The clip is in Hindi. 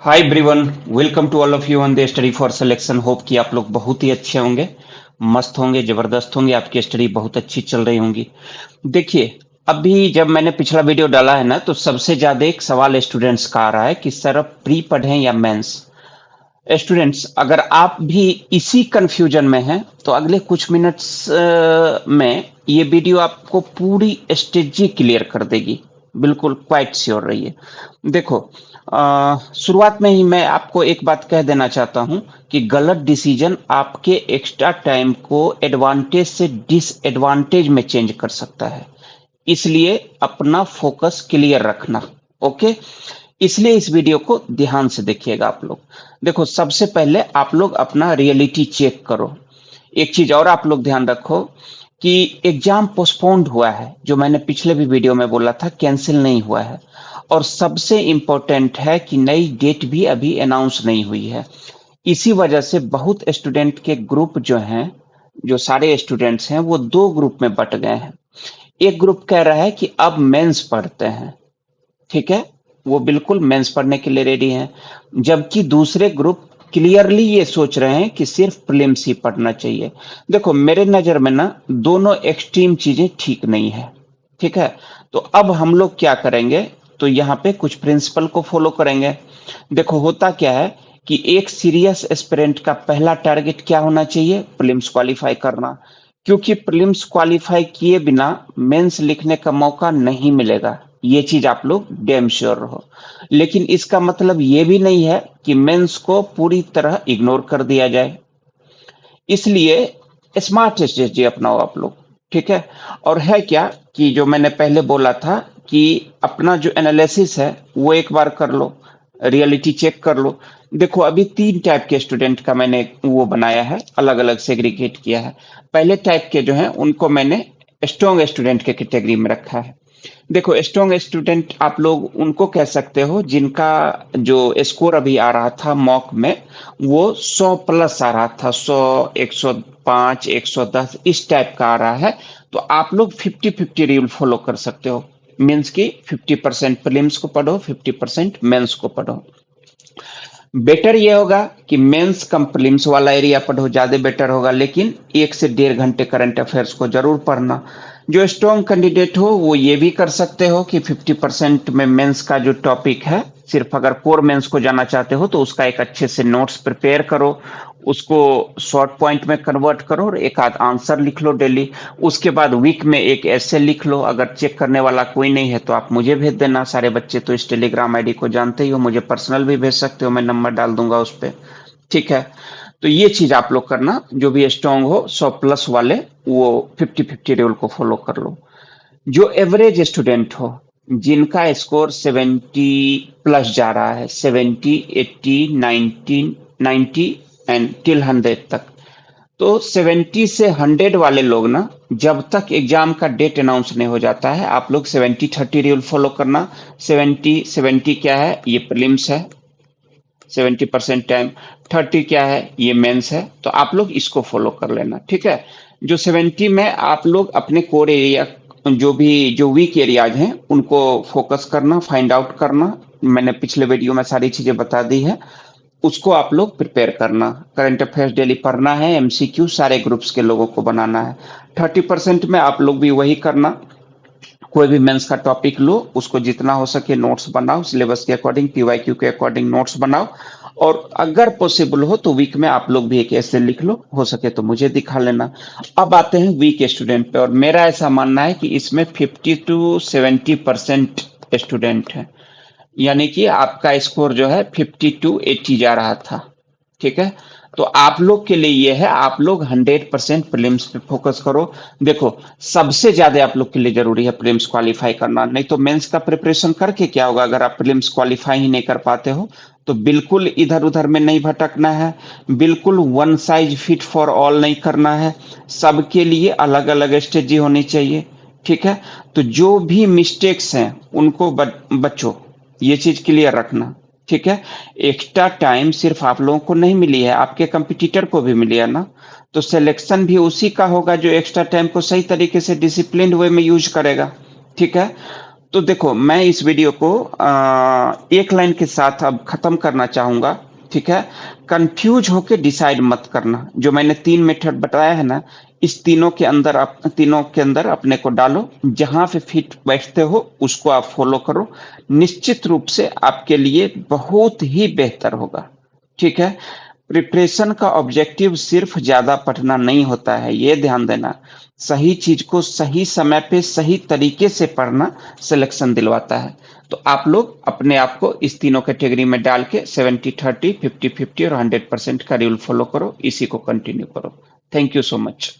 Hi everyone, welcome to all of you on the study for selection. Hope कि आप लोग बहुत ही अच्छे होंगे, मस्त होंगे, जबरदस्त होंगे। आपकी स्टडी बहुत अच्छी चल रही होंगी। देखिए, अभी जब मैंने पिछला वीडियो डाला है ना, तो सबसे ज्यादा एक सवाल स्टूडेंट्स का आ रहा है कि सर अब प्री पढ़ें या मेंस। स्टूडेंट्स, अगर आप भी इसी कंफ्यूजन में हैं तो अगले कुछ मिनट्स में ये वीडियो आपको पूरी स्ट्रेटजी क्लियर कर देगी। बिल्कुल क्वाइट श्योर रहिए। देखो, शुरुआत में ही मैं आपको एक बात कह देना चाहता हूं कि गलत डिसीजन आपके एक्स्ट्रा टाइम को एडवांटेज से डिसएडवांटेज में चेंज कर सकता है। इसलिए अपना फोकस क्लियर रखना। ओके, इसलिए इस वीडियो को ध्यान से देखिएगा आप लोग। देखो, सबसे पहले आप लोग अपना रियलिटी चेक करो। एक चीज और आप लोग ध्यान रखो कि एग्जाम पोस्टपोन्ड हुआ है, जो मैंने पिछले भी वीडियो में बोला था, कैंसिल नहीं हुआ है। और सबसे इंपॉर्टेंट है कि नई डेट भी अभी अनाउंस नहीं हुई है। इसी वजह से बहुत स्टूडेंट के ग्रुप जो हैं, जो सारे स्टूडेंट्स हैं, वो दो ग्रुप में बट गए हैं। एक ग्रुप कह रहा है कि अब मेंस पढ़ते हैं, ठीक है, वो बिल्कुल मेंस पढ़ने के लिए रेडी हैं। जबकि दूसरे ग्रुप क्लियरली ये सोच रहे हैं कि सिर्फ प्रीलिम्स ही पढ़ना चाहिए। देखो, मेरे नजर में ना दोनों एक्सट्रीम चीजें ठीक नहीं है, ठीक है। तो अब हम लोग क्या करेंगे, तो यहाँ पे कुछ प्रिंसिपल को फॉलो करेंगे। देखो, होता क्या है कि एक सीरियस एस्पिरेंट का पहला टारगेट क्या होना चाहिए, प्रीलिम्स क्वालिफाई करना। क्योंकि प्रीलिम्स क्वालिफाई किए बिना मेंस लिखने का मौका नहीं मिलेगा, ये चीज आप लोग डैम श्योर रहो। लेकिन इसका मतलब ये भी नहीं है कि मेंस को पूरी तरह इग्नोर कर दिया जाए। इसलिए स्मार्ट स्ट्रेटजी अपनाओ आप लोग, ठीक है। और है क्या कि जो मैंने पहले बोला था कि अपना जो एनालिसिस है वो एक बार कर लो, रियलिटी चेक कर लो। देखो, अभी तीन टाइप के स्टूडेंट का मैंने वो बनाया है, अलग अलग सेग्रीगेट किया है। पहले टाइप के जो हैं उनको मैंने स्ट्रॉन्ग स्टूडेंट के कैटेगरी में रखा है। देखो, स्ट्रॉन्ग स्टूडेंट आप लोग उनको कह सकते हो जिनका जो स्कोर अभी आ रहा था मॉक में, वो 100 प्लस आ रहा था, 100, 105, 110 इस टाइप का आ रहा है। तो आप लोग 50-50 रूल फॉलो कर सकते हो। मीन्स की 50% प्रीलिम्स को पढ़ो, 50% मेंस को पढ़ो। बेटर ये होगा कि मेंस कम प्रीलिम्स वाला एरिया पढ़ो, ज्यादा बेटर होगा। लेकिन 1 से 1.5 घंटे करंट अफेयर्स को जरूर पढ़ना। जो स्ट्रॉन्ग कैंडिडेट हो वो ये भी कर सकते हो कि 50% में मेंस का जो टॉपिक है, सिर्फ अगर कोर मेंस को जाना चाहते हो तो उसका एक अच्छे से नोट्स प्रिपेयर करो, उसको शॉर्ट पॉइंट में कन्वर्ट करो और एक आध आंसर लिख लो डेली। उसके बाद वीक में एक ऐसे लिख लो। अगर चेक करने वाला कोई नहीं है तो आप मुझे भेज देना। सारे बच्चे तो इस टेलीग्राम आईडी को जानते ही हो, मुझे पर्सनल भी भेज सकते हो, मैं नंबर डाल दूंगा उस पर, ठीक है। तो ये चीज आप लोग करना, जो भी स्ट्रांग हो 100 प्लस वाले वो 50-50 रूल को फॉलो कर लो। जो एवरेज स्टूडेंट हो, जिनका स्कोर 70 प्लस जा रहा है, 70, 80, 90, 90 एंड टिल 100 तक, तो 70 से 100 वाले लोग ना, जब तक एग्जाम का डेट अनाउंस नहीं हो जाता है, आप लोग 70-30 रूल फॉलो करना। 70 क्या है, ये प्रीलिम्स है, 70% टाइम। 30 क्या है, ये मेंस है। तो आप लोग इसको फॉलो कर लेना, ठीक है। जो 70 में आप लोग अपने कोर एरिया, जो वीक एरियाज हैं उनको फोकस करना, फाइंड आउट करना। मैंने पिछले वीडियो में सारी चीजें बता दी है, उसको आप लोग प्रिपेयर करना। करंट अफेयर्स डेली पढ़ना है, एमसीक्यू सारे ग्रुप्स के लोगों को बनाना है। 30% में आप लोग भी वही करना, कोई भी मेंस का टॉपिक लो, उसको जितना हो सके नोट्स बनाओ, सिलेबस के अकॉर्डिंग, पीवाईक्यू के अकॉर्डिंग नोट्स बनाओ। और अगर पॉसिबल हो तो वीक में आप लोग भी एक ऐसे लिख लो, हो सके तो मुझे दिखा लेना। अब आते हैं वीक स्टूडेंट पे, और मेरा ऐसा मानना है कि इसमें 50 to 70% स्टूडेंट है। यानी कि आपका स्कोर जो है 50 to 80 जा रहा था, ठीक है। तो आप लोग के लिए ये है, आप लोग 100% प्रीलिम्स पे फोकस करो। देखो, सबसे ज्यादा आप लोग के लिए जरूरी है प्रीलिम्स क्वालिफाई करना। नहीं तो मेंस का प्रिपरेशन करके क्या होगा, अगर आप प्रीलिम्स क्वालिफाई ही नहीं कर पाते हो तो बिल्कुल इधर उधर में नहीं भटकना है, बिल्कुल one size fit for all नहीं करना है। सबके लिए अलग अलग स्ट्रेटजी होनी चाहिए, ठीक है। तो जो भी मिस्टेक्स हैं उनको बच्चों ये चीज क्लियर रखना, ठीक है। एक्स्ट्रा टाइम सिर्फ आप लोगों को नहीं मिली है, आपके कंपटीटर को भी मिली है ना। तो सिलेक्शन भी उसी का होगा जो एक्स्ट्रा टाइम को सही तरीके से डिसिप्लिन वे में यूज करेगा, ठीक है। तो देखो मैं इस वीडियो को एक लाइन के साथ अब खत्म करना चाहूंगा, ठीक है। कंफ्यूज होके डिसाइड मत करना। जो मैंने 3 मेथड बताया है ना, इस तीनों के अंदर अपने को डालो, जहां पे फिट बैठते हो उसको आप फॉलो करो। निश्चित रूप से आपके लिए बहुत ही बेहतर होगा, ठीक है। प्रिपरेशन का ऑब्जेक्टिव सिर्फ ज्यादा पढ़ना नहीं होता है, ये ध्यान देना। सही चीज को सही समय पे सही तरीके से पढ़ना सिलेक्शन दिलवाता है। तो आप लोग अपने आप को इस तीनों कैटेगरी में डाल के 70-30, 50-50 और 100% का रूल फॉलो करो, इसी को कंटिन्यू करो। Thank you so much.